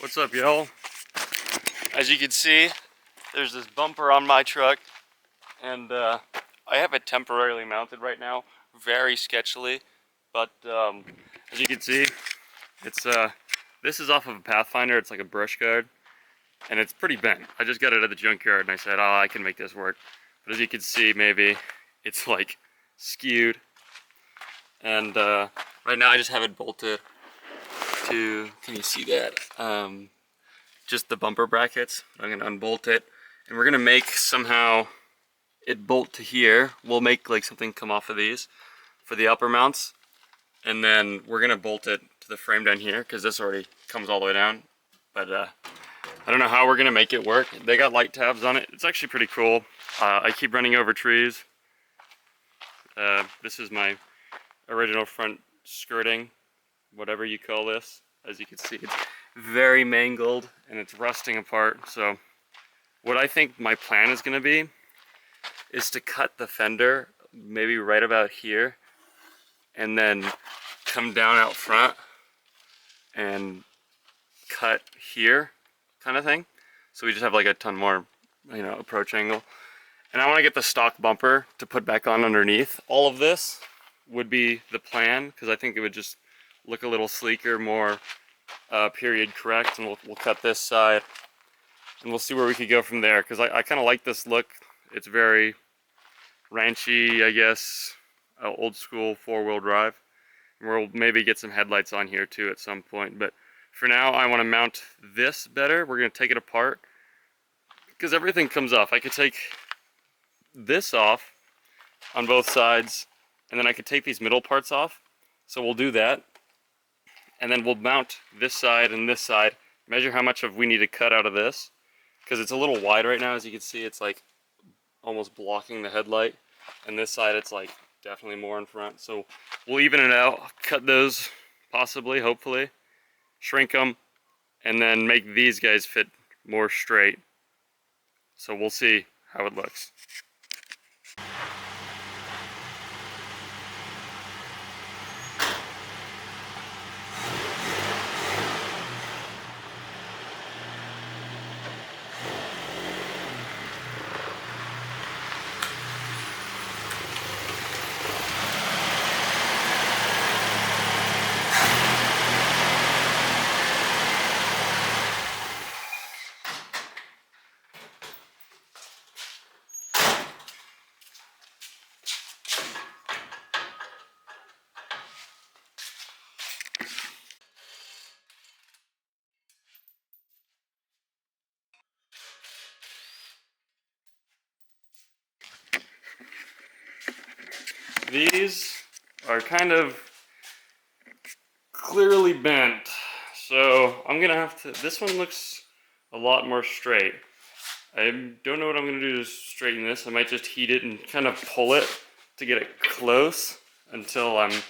What's up, y'all? As you can see, there's this bumper on my truck, and I have it temporarily mounted right now, very sketchily. But as you can see, it's this is off of a Pathfinder. It's like a brush guard, and it's pretty bent. I just got it at the junkyard, and I said, "Oh, I can make this work." But as you can see, maybe it's like skewed, and right now I just have it bolted to. Can you see that? Just the bumper brackets. I'm gonna unbolt it, and we're gonna make somehow it bolt to here. We'll make like something come off of these for the upper mounts, and then we're gonna bolt it to the frame down here because this already comes all the way down. But I don't know how we're gonna make it work. They got light tabs on it. It's actually pretty cool. I keep running over trees. This is my original front skirting, whatever you call this. As you can see, it's very mangled and it's rusting apart. So what I think my plan is going to be is to cut the fender maybe right about here and then come down out front and cut here kind of thing. So we just have like a ton more, approach angle. And I want to get the stock bumper to put back on underneath. All of this would be the plan because I think it would just look a little sleeker, more period correct, and we'll cut this side and we'll see where we could go from there because I kind of like this look. It's very ranchy, I guess, old school 4-wheel drive, and we'll maybe get some headlights on here too at some point. But for now I want to mount this better. We're going to take it apart because everything comes off. I could take this off on both sides, and then I could take these middle parts off. So we'll do that. And then we'll mount this side and this side, measure how much of we need to cut out of this, because it's a little wide right now. As you can see, it's like almost blocking the headlight, and this side it's like definitely more in front. So we'll even it out, cut those possibly, hopefully, shrink them, and then make these guys fit more straight. So we'll see how it looks. These are kind of clearly bent, so I'm gonna have to, this one looks a lot more straight. I don't know what I'm gonna do to straighten this. I might just heat it and kind of pull it to get it close until I'm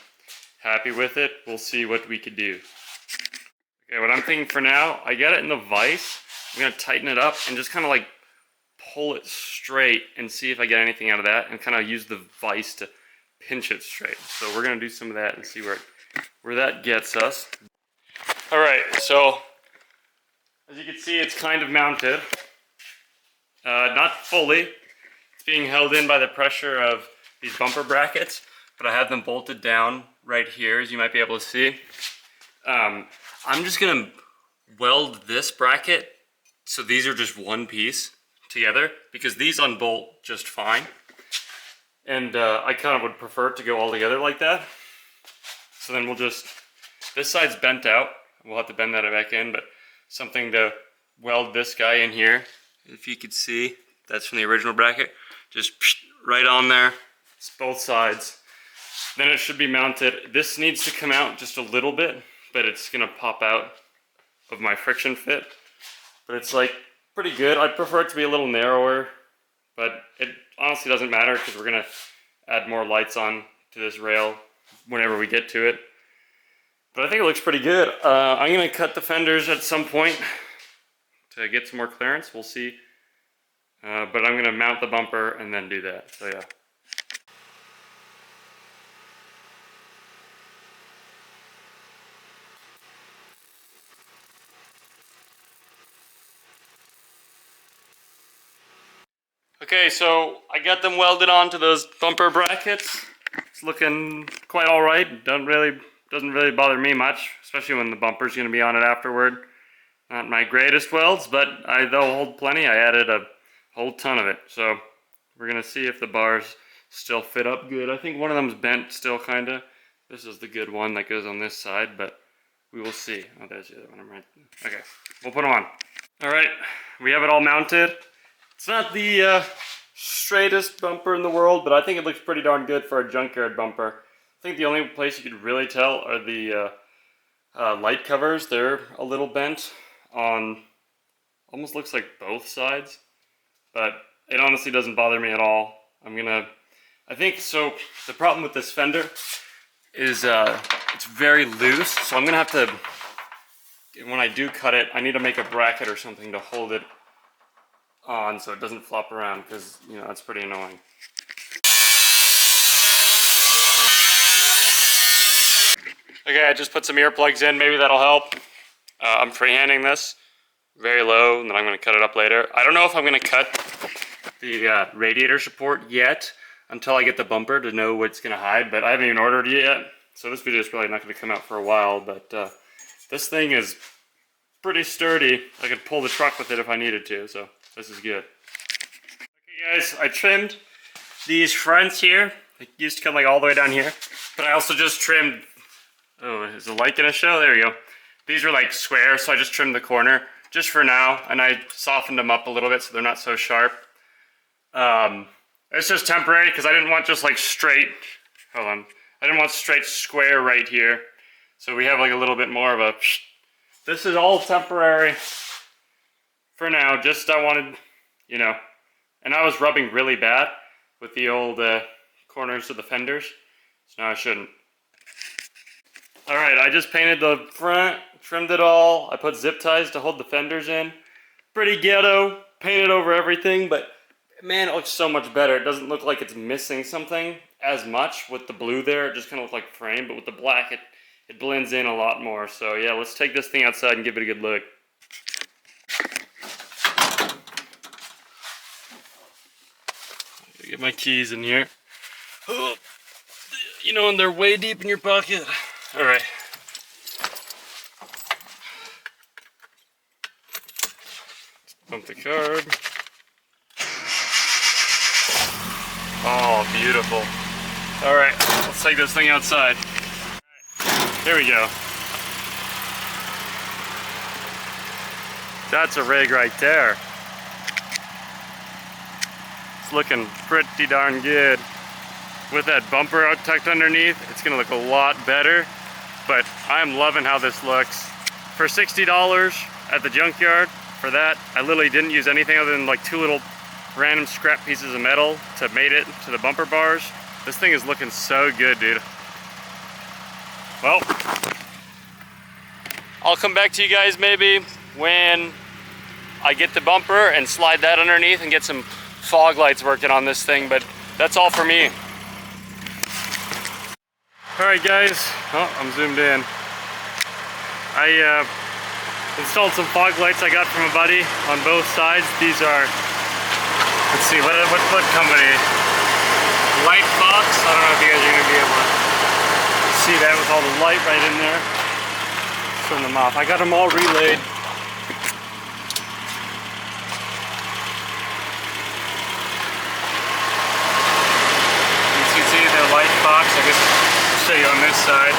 happy with it. We'll see what we could do. Okay, what I'm thinking for now, I got it in the vise. I'm gonna tighten it up and just kind of like pull it straight and see if I get anything out of that, and kind of use the vise to pinch it straight. So we're gonna do some of that and see where that gets us. All right, so as you can see, it's kind of mounted. Not fully. It's being held in by the pressure of these bumper brackets, but I have them bolted down right here, as you might be able to see. I'm just gonna weld this bracket so these are just one piece together, because these unbolt just fine. And I kind of would prefer it to go all together like that. So then we'll just, this side's bent out. We'll have to bend that back in, but something to weld this guy in here. If you could see, that's from the original bracket. Just right on there. It's both sides. Then it should be mounted. This needs to come out just a little bit, but it's gonna pop out of my friction fit. But it's like pretty good. I'd prefer it to be a little narrower, but it honestly doesn't matter because we're gonna add more lights on to this rail whenever we get to it. But I think it looks pretty good. I'm gonna cut the fenders at some point to get some more clearance. We'll see. But I'm gonna mount the bumper and then do that. So yeah. Okay, so I got them welded onto those bumper brackets. It's looking quite all right. Doesn't really bother me much, especially when the bumper's going to be on it afterward. Not my greatest welds, but they'll hold plenty. I added a whole ton of it, so we're going to see if the bars still fit up good. I think one of them's bent still, kind of. This is the good one that goes on this side, but we will see. Oh, there's the other one. I'm right. Okay, we'll put them on. All right, we have it all mounted. It's not the straightest bumper in the world, but I think it looks pretty darn good for a junkyard bumper. I think the only place you could really tell are the light covers. They're a little bent on, almost looks like both sides, but it honestly doesn't bother me at all. I think, so the problem with this fender is it's very loose, so I'm gonna have to, when I do cut it, I need to make a bracket or something to hold it on so it doesn't flop around, because, you know, that's pretty annoying. Okay, I just put some earplugs in, maybe that'll help. I'm freehanding this very low, and then I'm going to cut it up later. I don't know if I'm going to cut the radiator support yet until I get the bumper to know what's going to hide, but I haven't even ordered it yet, so this video is probably not going to come out for a while, but this thing is pretty sturdy. I could pull the truck with it if I needed to, so this is good. Okay guys, I trimmed these fronts here. They used to come like all the way down here, but I also just trimmed, oh, is the light gonna show? There you go. These were like square, so I just trimmed the corner just for now, and I softened them up a little bit so they're not so sharp. It's just temporary because I didn't want just like straight, hold on, I didn't want straight square right here. So we have like a little bit more of a, this is all temporary for now, just I wanted, you know, and I was rubbing really bad with the old corners of the fenders, so now I shouldn't. Alright, I just painted the front, trimmed it all, I put zip ties to hold the fenders in. Pretty ghetto, painted over everything, but man, it looks so much better. It doesn't look like it's missing something as much with the blue there. It just kind of looks like frame, but with the black, it blends in a lot more. So yeah, let's take this thing outside and give it a good look. Get my keys in here. Oh, you know, and they're way deep in your pocket. All right. Pump the card. Oh, beautiful. All right, let's take this thing outside. Here we go. That's a rig right there. It's looking pretty darn good. With that bumper out tucked underneath, it's gonna look a lot better, but I'm loving how this looks. For $60 at the junkyard, for that, I literally didn't use anything other than like two little random scrap pieces of metal to mate it to the bumper bars. This thing is looking so good, dude. Well, I'll come back to you guys maybe when I get the bumper and slide that underneath and get some fog lights working on this thing, but that's all for me. Alright guys, oh, I'm zoomed in. I installed some fog lights I got from a buddy on both sides. These are, let's see, what company? Light Fox. I don't know if you guys are going to be able to see that with all the light right in there. Turn them off. I got them all relayed. You can see the Light Fox. I guess I'll show you on this side.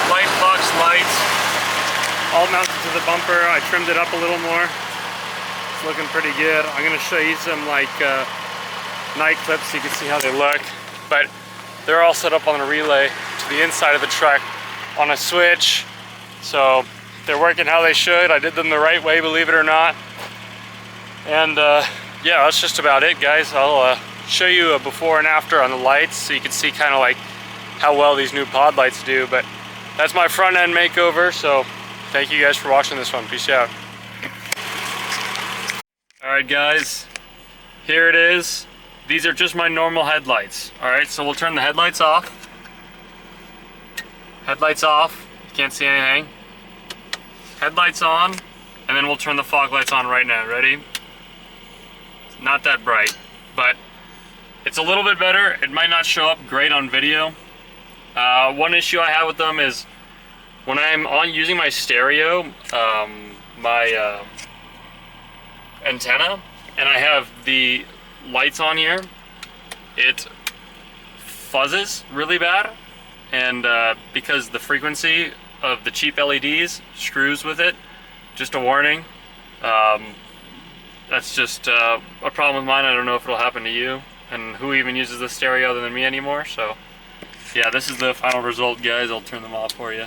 Light Fox lights, all mounted to the bumper. I trimmed it up a little more. It's looking pretty good. I'm going to show you some like night clips so you can see how they look, but they're all set up on a relay to the inside of the truck on a switch, so they're working how they should. I did them the right way, believe it or not. And yeah, that's just about it, guys. I'll show you a before and after on the lights so you can see kind of like how well these new pod lights do. But that's my front end makeover, so thank you guys for watching this one. Peace out. Alright guys, here it is. These are just my normal headlights. Alright, so we'll turn the headlights off. Headlights off. You can't see anything. Headlights on. And then we'll turn the fog lights on right now. Ready? not that bright, but it's a little bit better. It might not show up great on video. One issue I have with them is when I'm using my stereo, my antenna, and I have the lights on here, it fuzzes really bad, and because the frequency of the cheap LEDs screws with it. Just a warning. That's just a problem with mine. I don't know if it'll happen to you, and who even uses the stereo other than me anymore. So yeah, this is the final result, guys. I'll turn them off for you.